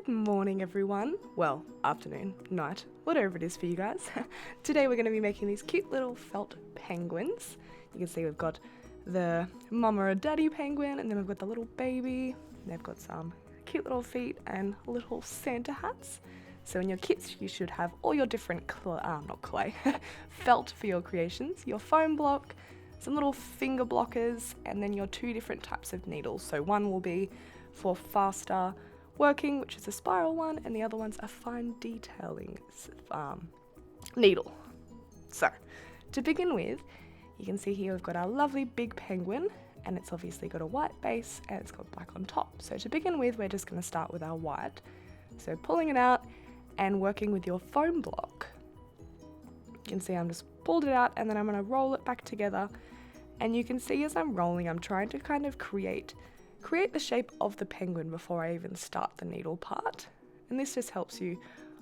Good morning, everyone. Well, afternoon, night, whatever it is for you guys. Today we're going to be making these cute little felt penguins. You can see we've got the mama or daddy penguin, and then we've got the little baby. They've got some cute little feet and little Santa hats. So in your kits, you should have all your different felt for your creations, your foam block, some little finger blockers, and then your two different types of needles. So one will be for faster working, which is a spiral one, and the other one's a fine detailing needle. So to begin with, you can see here we've got our lovely big penguin, and it's obviously got a white base and it's got black on top. So to begin with, we're just going to start with our white. So pulling it out and working with your foam block. You can see I'm just pulled it out, and then I'm going to roll it back together. And you can see as I'm rolling, I'm trying to kind of create the shape of the penguin before I even start the needle part. And this just helps you,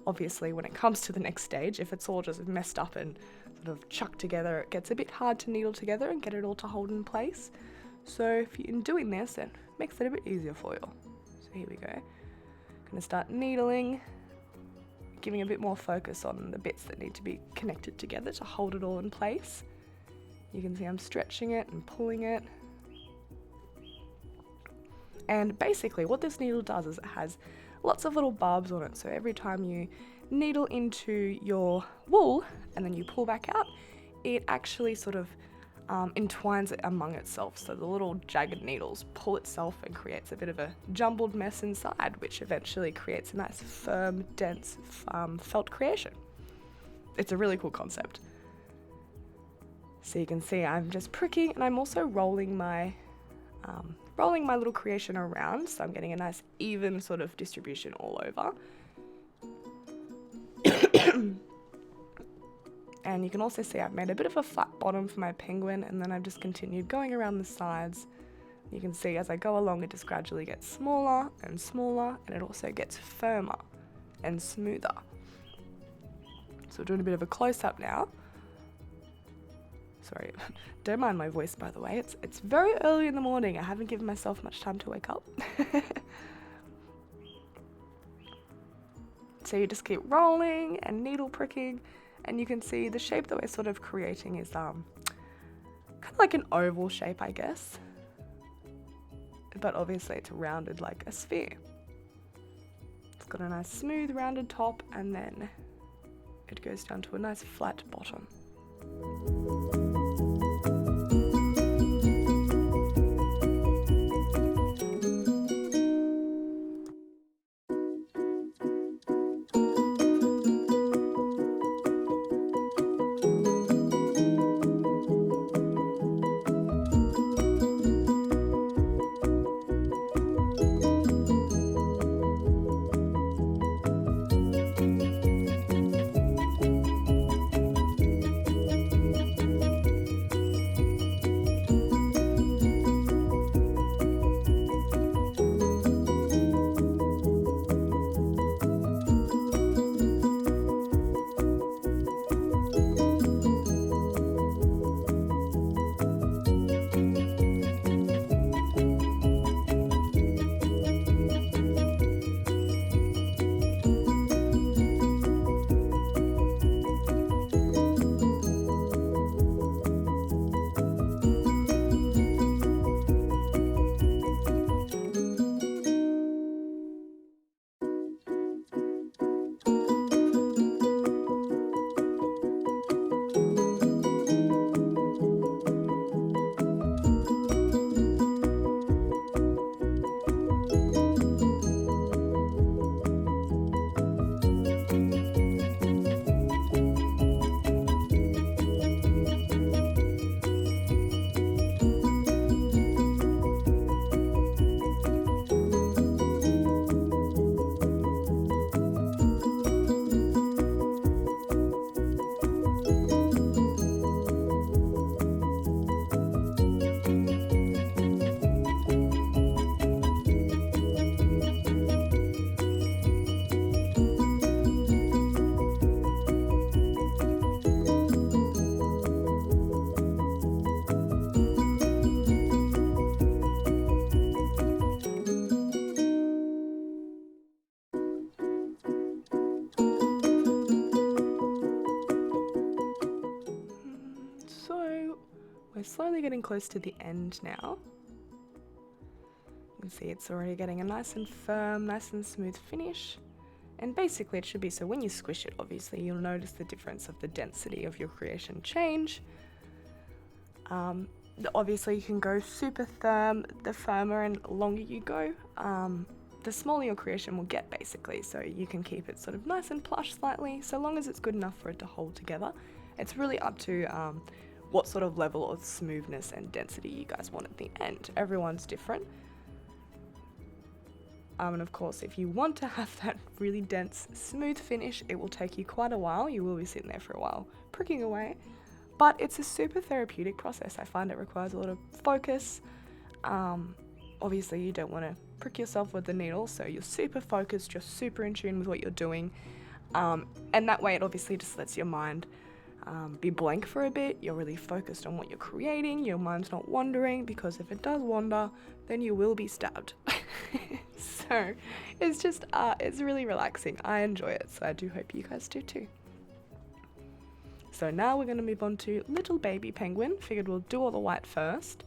obviously, when it comes to the next stage. If it's all just messed up and sort of chucked together, it gets a bit hard to needle together and get it all to hold in place. So if you're in doing this, it makes it a bit easier for you. So here we go. I'm going to start needling, giving a bit more focus on the bits that need to be connected together to hold it all in place. You can see I'm stretching it and pulling it. And basically what this needle does is it has lots of little barbs on it. So every time you needle into your wool and then you pull back out, it actually sort of entwines it among itself. So the little jagged needles pull itself and creates a bit of a jumbled mess inside, which eventually creates a nice firm, dense felt creation. It's a really cool concept. So you can see I'm just pricking, and I'm also rolling my little creation around, so I'm getting a nice even sort of distribution all over. And you can also see I've made a bit of a flat bottom for my penguin, and then I've just continued going around the sides. You can see as I go along, it just gradually gets smaller and smaller, and it also gets firmer and smoother. So we're doing a bit of a close-up now. Sorry, don't mind my voice, by the way. It's very early in the morning. I haven't given myself much time to wake up. So you just keep rolling and needle pricking, and you can see the shape that we're sort of creating is kind of like an oval shape, I guess. But obviously it's rounded like a sphere. It's got a nice smooth rounded top, and then it goes down to a nice flat bottom. We're slowly getting close to the end now. You can see it's already getting a nice and firm, nice and smooth finish. And basically it should be, so when you squish it, obviously you'll notice the difference of the density of your creation change. Obviously you can go super firm. The firmer and longer you go, the smaller your creation will get basically. So you can keep it sort of nice and plush slightly, so long as it's good enough for it to hold together. It's really up to what sort of level of smoothness and density you guys want at the end. Everyone's different. And of course, if you want to have that really dense, smooth finish, it will take you quite a while. You will be sitting there for a while, pricking away. But it's a super therapeutic process. I find it requires a lot of focus. Obviously, you don't want to prick yourself with the needle, so you're super focused, you're super in tune with what you're doing. And that way, it obviously just lets your mind be blank for a bit. You're really focused on what you're creating. Your mind's not wandering, because if it does wander, then you will be stabbed. So it's just, it's really relaxing. I enjoy it, so I do hope you guys do too. So now we're going to move on to little baby penguin. Figured we'll do all the white first.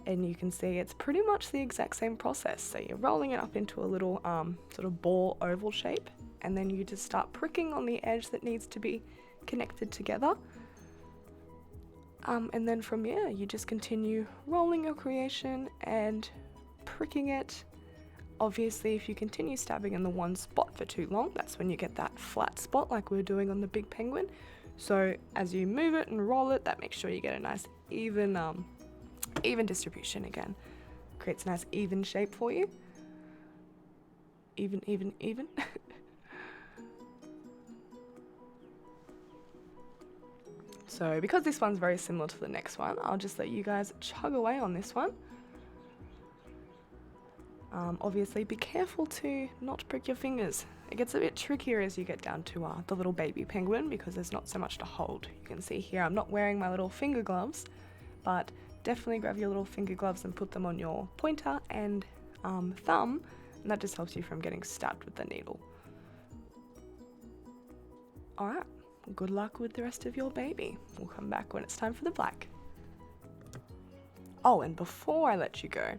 And you can see it's pretty much the exact same process. So you're rolling it up into a little sort of ball oval shape, and then you just start pricking on the edge that needs to be connected together. And then from here, you just continue rolling your creation and pricking it. Obviously, if you continue stabbing in the one spot for too long, that's when you get that flat spot like we were doing on the big penguin. So as you move it and roll it, that makes sure you get a nice even distribution again. Creates a nice even shape for you. Even. So because this one's very similar to the next one, I'll just let you guys chug away on this one. Obviously be careful to not prick your fingers. It gets a bit trickier as you get down to the little baby penguin, because there's not so much to hold. You can see here I'm not wearing my little finger gloves, but definitely grab your little finger gloves and put them on your pointer and thumb, and that just helps you from getting stabbed with the needle. Alright, good luck with the rest of your baby. We'll come back when it's time for the black. Oh, and before I let you go,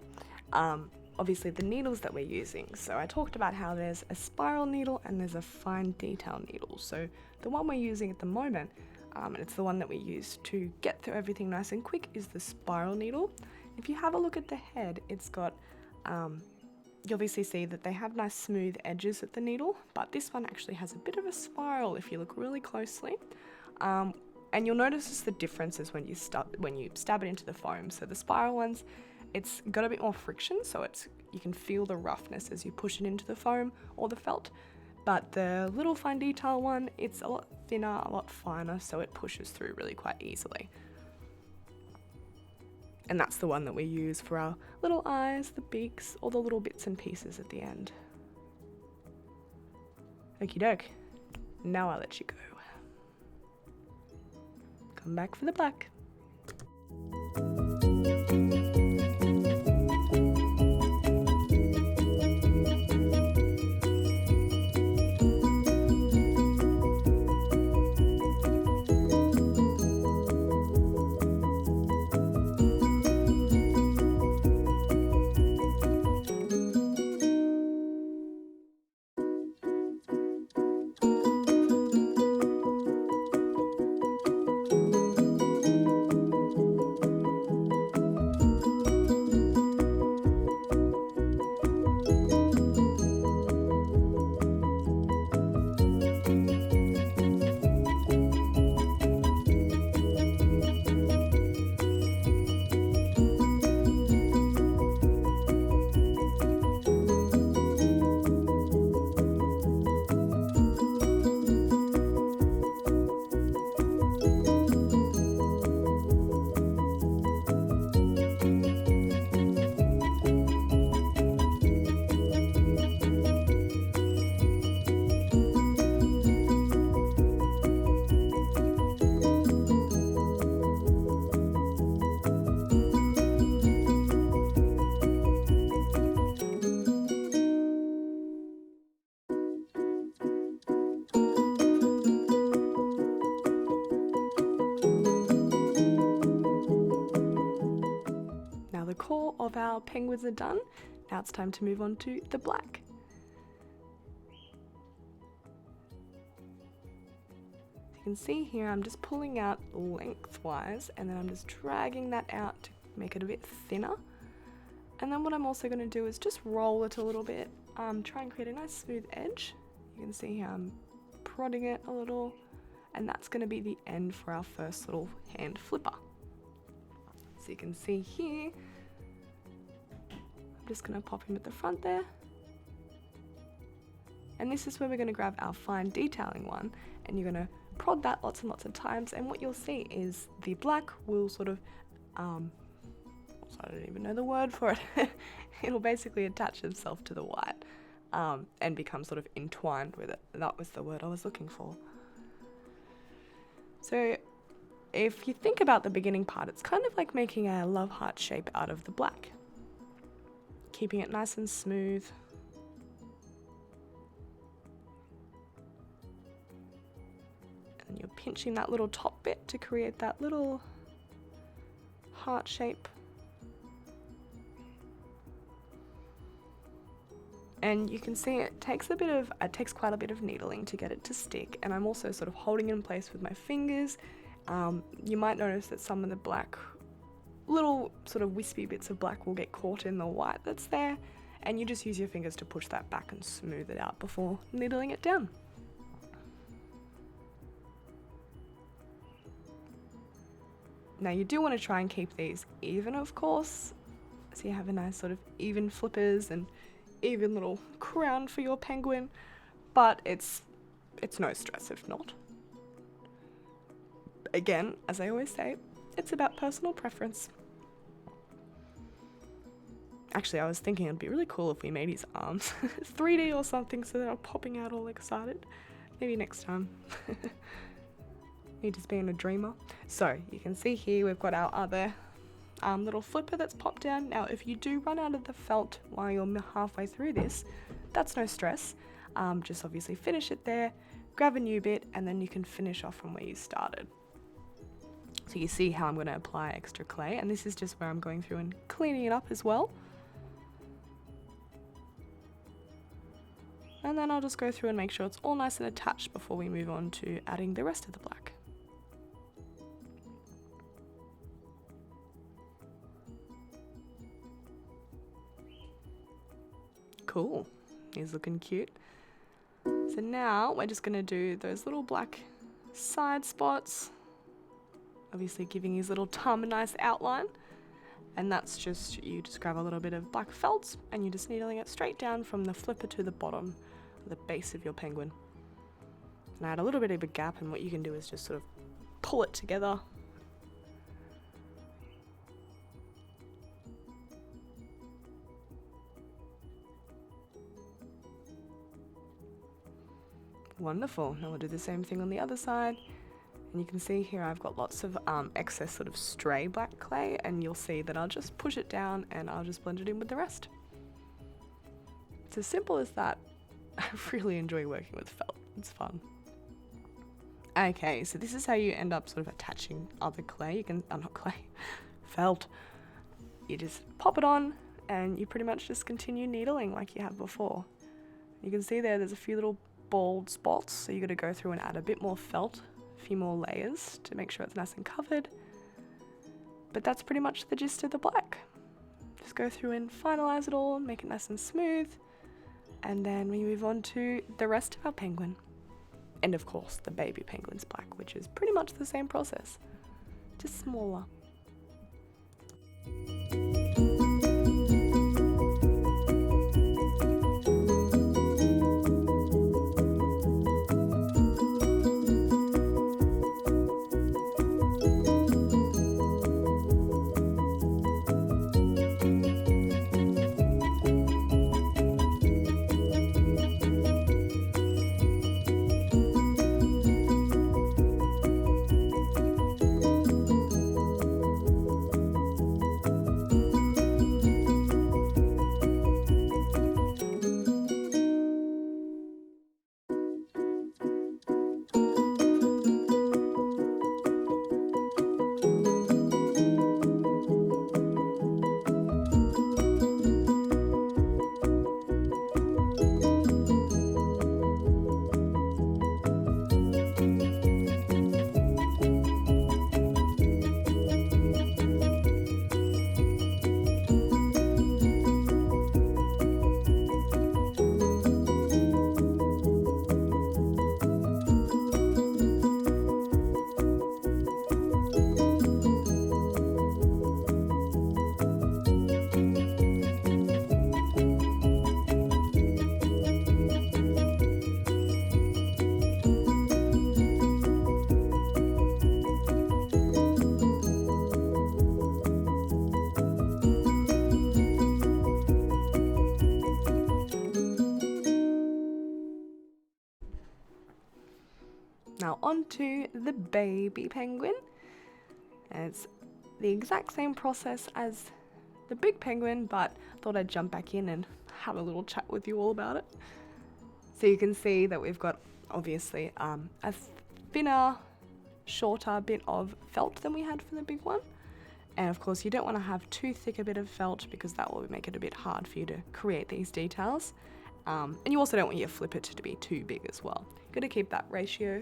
obviously the needles that we're using. So I talked about how there's a spiral needle and there's a fine detail needle. So the one we're using at the moment, and it's the one that we use to get through everything nice and quick, is the spiral needle. If you have a look at the head, it's got, you obviously see that they have nice smooth edges at the needle, but this one actually has a bit of a spiral if you look really closely. And you'll notice the differences when you stab it into the foam. So the spiral ones, it's got a bit more friction, so you can feel the roughness as you push it into the foam or the felt. But the little fine detail one, it's a lot thinner, a lot finer, so it pushes through really quite easily. And that's the one that we use for our little eyes, the beaks, all the little bits and pieces at the end. Okie doke. Now I'll let you go. Come back for the black. our penguins are done. Now it's time to move on to the black. You can see here I'm just pulling out lengthwise and then I'm just dragging that out to make it a bit thinner. And then what I'm also going to do is just roll it a little bit, try and create a nice smooth edge. You can see how I'm prodding it a little, and that's going to be the end for our first little hand flipper. So you can see here, I'm just going to pop him at the front there. And this is where we're going to grab our fine detailing one, and you're going to prod that lots and lots of times, and what you'll see is the black will sort of, I don't even know the word for it, it'll basically attach itself to the white and become sort of entwined with it. That was the word I was looking for. So if you think about the beginning part, it's kind of like making a love heart shape out of the black, keeping it nice and smooth. And you're pinching that little top bit to create that little heart shape. And you can see it takes quite a bit of needling to get it to stick, and I'm also sort of holding it in place with my fingers. You might notice that some of the black, little sort of wispy bits of black will get caught in the white that's there, and you just use your fingers to push that back and smooth it out before needling it down. Now you do want to try and keep these even, of course, so you have a nice sort of even flippers and even little crown for your penguin, but it's no stress if not. Again, as I always say, it's about personal preference. Actually, I was thinking it'd be really cool if we made his arms 3D or something so they're popping out all excited. Maybe next time. Me just being a dreamer. So you can see here we've got our other little flipper that's popped down. Now if you do run out of the felt while you're halfway through this, that's no stress. Just obviously finish it there, grab a new bit, and then you can finish off from where you started. So you see how I'm going to apply extra clay, and this is just where I'm going through and cleaning it up as well. And then I'll just go through and make sure it's all nice and attached before we move on to adding the rest of the black. Cool, he's looking cute. So now we're just going to do those little black side spots, obviously giving his little tum a nice outline. And that's just, you just grab a little bit of black felt and you're just needling it straight down from the flipper to the bottom, the base of your penguin. And add a little bit of a gap, and what you can do is just sort of pull it together. Wonderful. Now we'll do the same thing on the other side. And you can see here I've got lots of excess sort of stray black clay, and you'll see that I'll just push it down and I'll just blend it in with the rest. It's as simple as that. I really enjoy working with felt. It's fun. Okay, so this is how you end up sort of attaching other clay. You can, not clay, felt. You just pop it on and you pretty much just continue needling like you have before. You can see there's a few little bald spots, so you got to go through and add a bit more felt, a few more layers to make sure it's nice and covered. But that's pretty much the gist of the black. Just go through and finalize it all, make it nice and smooth, and then we move on to the rest of our penguin. And of course the baby penguin's black, which is pretty much the same process, just smaller. Now on to the baby penguin. And it's the exact same process as the big penguin, but I thought I'd jump back in and have a little chat with you all about it. So you can see that we've got obviously a thinner, shorter bit of felt than we had for the big one. And of course you don't want to have too thick a bit of felt because that will make it a bit hard for you to create these details. And you also don't want your flipper to be too big as well. Got to keep that ratio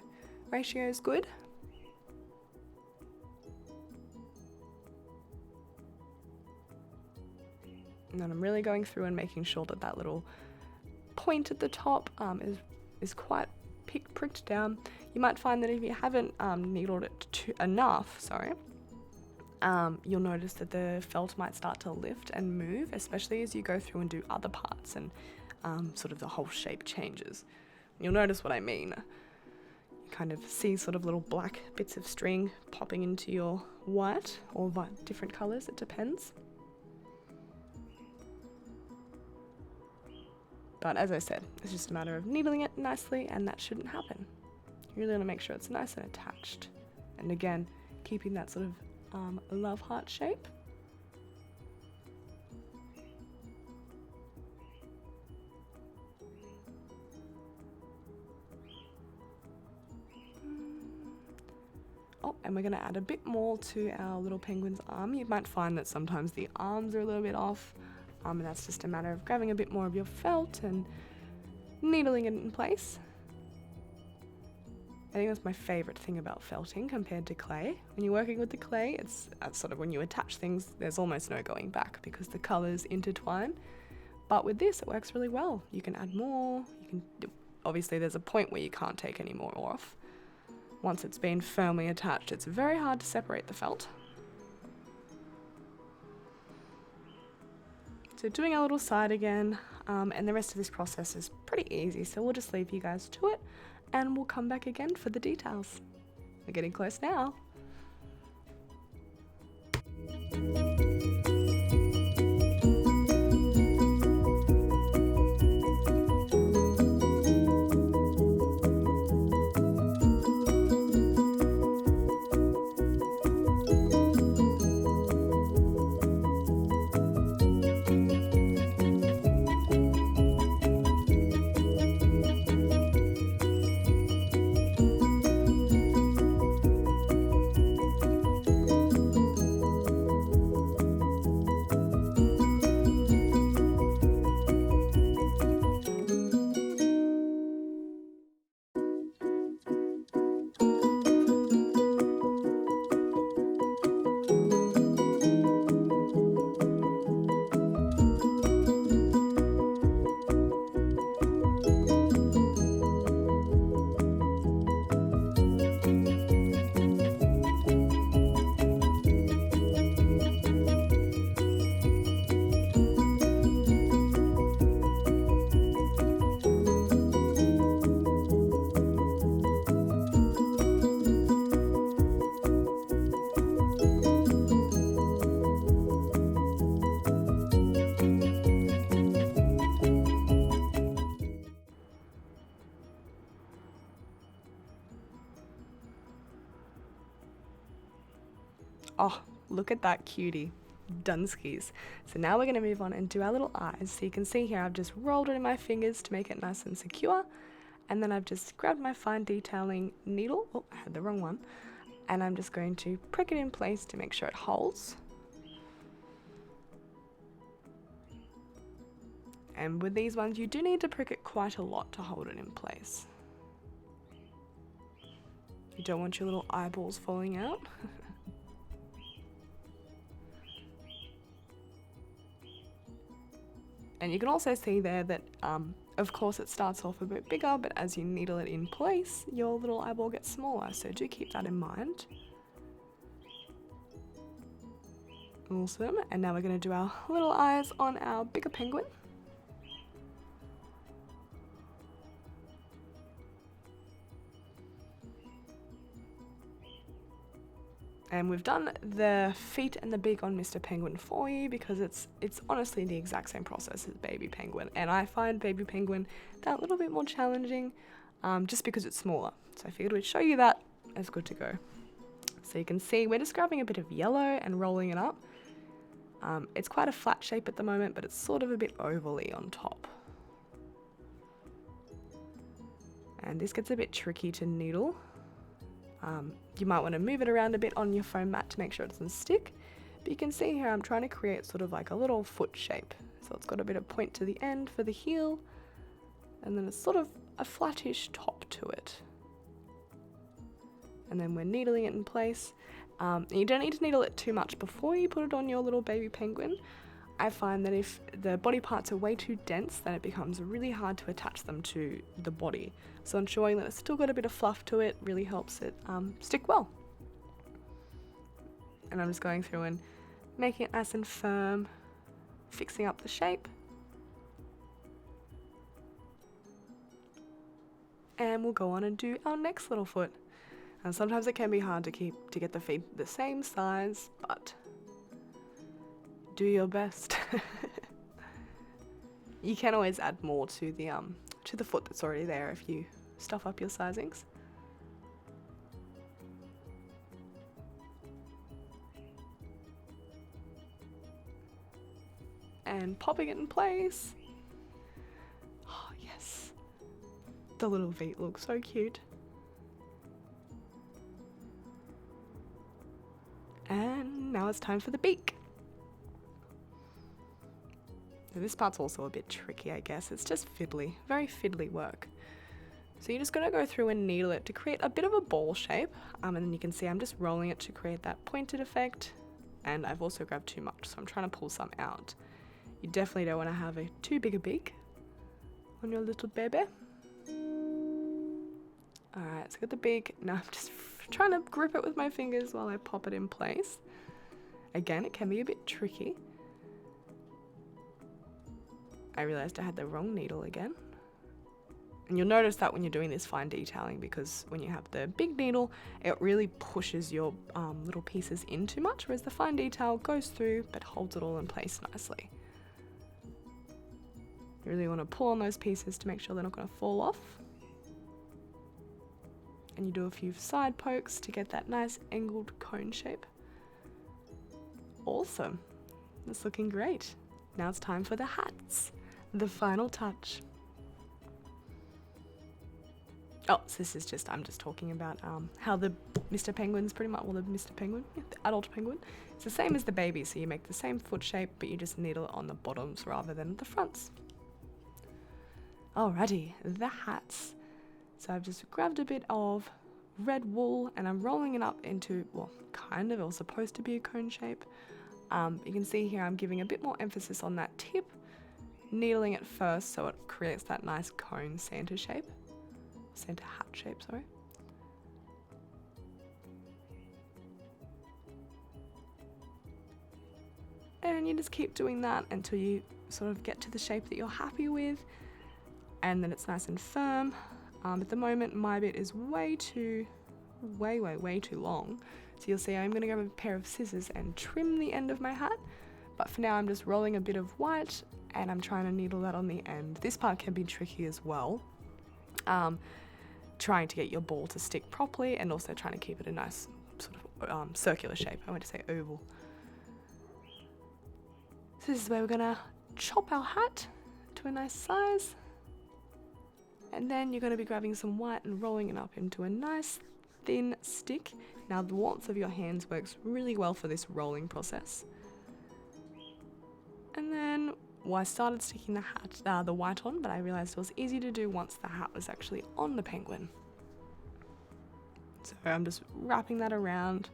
is good. And then I'm really going through and making sure that that little point at the top is quite pricked down. You might find that if you haven't needled it enough, you'll notice that the felt might start to lift and move, especially as you go through and do other parts and sort of the whole shape changes. You'll notice what I mean. You kind of see sort of little black bits of string popping into your white or different colours, it depends. But as I said, it's just a matter of needling it nicely and that shouldn't happen. You really want to make sure it's nice and attached. And again, keeping that sort of love heart shape. Oh, and we're going to add a bit more to our little penguin's arm. You might find that sometimes the arms are a little bit off. And that's just a matter of grabbing a bit more of your felt and needling it in place. I think that's my favourite thing about felting compared to clay. When you're working with the clay, it's sort of when you attach things, there's almost no going back because the colours intertwine. But with this, it works really well. You can add more. Obviously, there's a point where you can't take any more off. Once it's been firmly attached, it's very hard to separate the felt. So doing our little side again, and the rest of this process is pretty easy, so we'll just leave you guys to it, and we'll come back again for the details. We're getting close now. Oh, look at that cutie. Dunskies. So now we're going to move on and do our little eyes. So you can see here I've just rolled it in my fingers to make it nice and secure. And then I've just grabbed my fine detailing needle. Oh, I had the wrong one. And I'm just going to prick it in place to make sure it holds. And with these ones, you do need to prick it quite a lot to hold it in place. You don't want your little eyeballs falling out. And you can also see there that, of course, it starts off a bit bigger, but as you needle it in place, your little eyeball gets smaller, so do keep that in mind. Awesome, and now we're going to do our little eyes on our bigger penguin. And we've done the feet and the beak on Mr. Penguin for you because it's honestly the exact same process as baby penguin. And I find baby penguin that little bit more challenging. just because it's smaller. So I figured we'd show you that as good to go. So you can see we're just grabbing a bit of yellow and rolling it up. It's quite a flat shape at the moment, but it's sort of a bit ovally on top. And this gets a bit tricky to needle. You might want to move it around a bit on your foam mat to make sure it doesn't stick. But you can see here I'm trying to create sort of like a little foot shape. So it's got a bit of point to the end for the heel, and then it's sort of a flattish top to it. And then we're needling it in place. You don't need to needle it too much before you put it on your little baby penguin. I find that if the body parts are way too dense, then it becomes really hard to attach them to the body. So ensuring that it's still got a bit of fluff to it really helps it stick well. And I'm just going through and making it nice and firm, fixing up the shape. And we'll go on and do our next little foot. And sometimes it can be hard to get the feet the same size, but do your best. You can always add more to the foot that's already there if you stuff up your sizings. And popping it in place. Oh yes, the little feet look so cute. And now it's time for the beak. So this part's also a bit tricky, I guess. It's just fiddly, very fiddly work. So you're just going to go through and needle it to create a bit of a ball shape. And then you can see I'm just rolling it to create that pointed effect. And I've also grabbed too much, so I'm trying to pull some out. You definitely don't want to have too big a beak on your little baby. Alright, so I got the beak. Now I'm just trying to grip it with my fingers while I pop it in place. Again, it can be a bit tricky. I realized I had the wrong needle again. And you'll notice that when you're doing this fine detailing, because when you have the big needle, it really pushes your little pieces in too much, whereas the fine detail goes through but holds it all in place nicely. You really want to pull on those pieces to make sure they're not going to fall off. And you do a few side pokes to get that nice angled cone shape. Awesome. That's looking great. Now it's time for the hats. The final touch. Oh, so this is just, I'm just talking about how the Mr. Penguin's pretty much, well, the Mr. Penguin, the adult penguin, it's the same as the baby. So you make the same foot shape, but you just needle it on the bottoms rather than the fronts. Alrighty, the hats. So I've just grabbed a bit of red wool and I'm rolling it up into, well, kind of, it was supposed to be a cone shape. You can see here I'm giving a bit more emphasis on that tip, needling it first so it creates that nice cone Santa shape. Santa hat shape, sorry. And you just keep doing that until you sort of get to the shape that you're happy with, and then it's nice and firm. At the moment my bit is way too long, so you'll see I'm going to grab a pair of scissors and trim the end of my hat, but for now I'm just rolling a bit of white and I'm trying to needle that on the end. This part can be tricky as well, trying to get your ball to stick properly and also trying to keep it a nice sort of circular shape. I want to say oval. So this is where we're going to chop our hat to a nice size. And then you're going to be grabbing some white and rolling it up into a nice thin stick. Now the warmth of your hands works really well for this rolling process. And then, well, I started sticking the hat, the white on, but I realized it was easy to do once the hat was actually on the penguin. So I'm just wrapping that around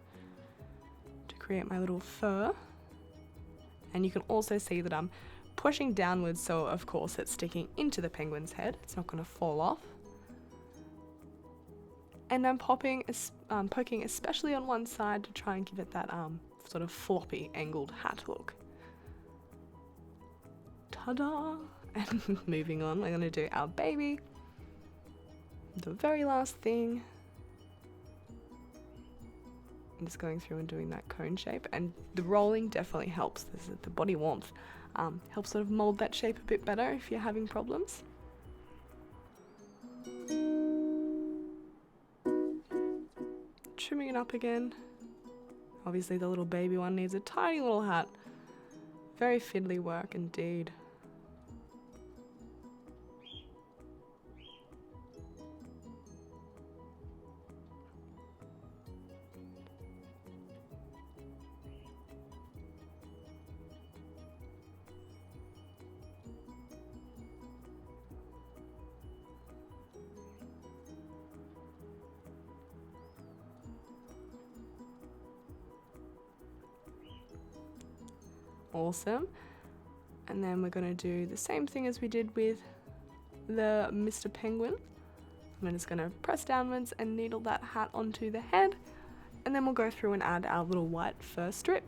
to create my little fur. And you can also see that I'm pushing downwards, so of course it's sticking into the penguin's head. It's not going to fall off. And I'm poking especially on one side to try and give it that sort of floppy angled hat look. Ta-da! And moving on, we're going to do our baby. The very last thing. I'm just going through and doing that cone shape, and the rolling definitely helps. This is the body warmth. Helps sort of mold that shape a bit better if you're having problems. trimming it up again. Obviously the little baby one needs a tiny little hat. Very fiddly work indeed. Awesome. And then we're going to do the same thing as we did with the Mr. Penguin. I'm just going to press downwards and needle that hat onto the head, and then we'll go through and add our little white fur strip.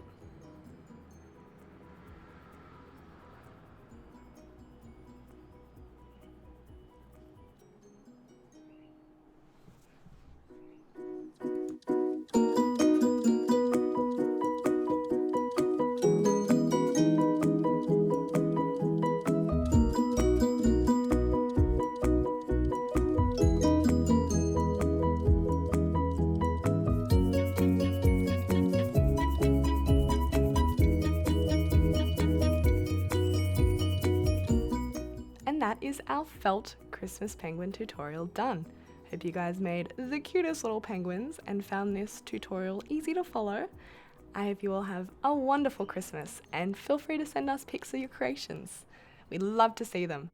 That is our felt Christmas penguin tutorial done. Hope you guys made the cutest little penguins and found this tutorial easy to follow. I hope you all have a wonderful Christmas, and feel free to send us pics of your creations. We'd love to see them.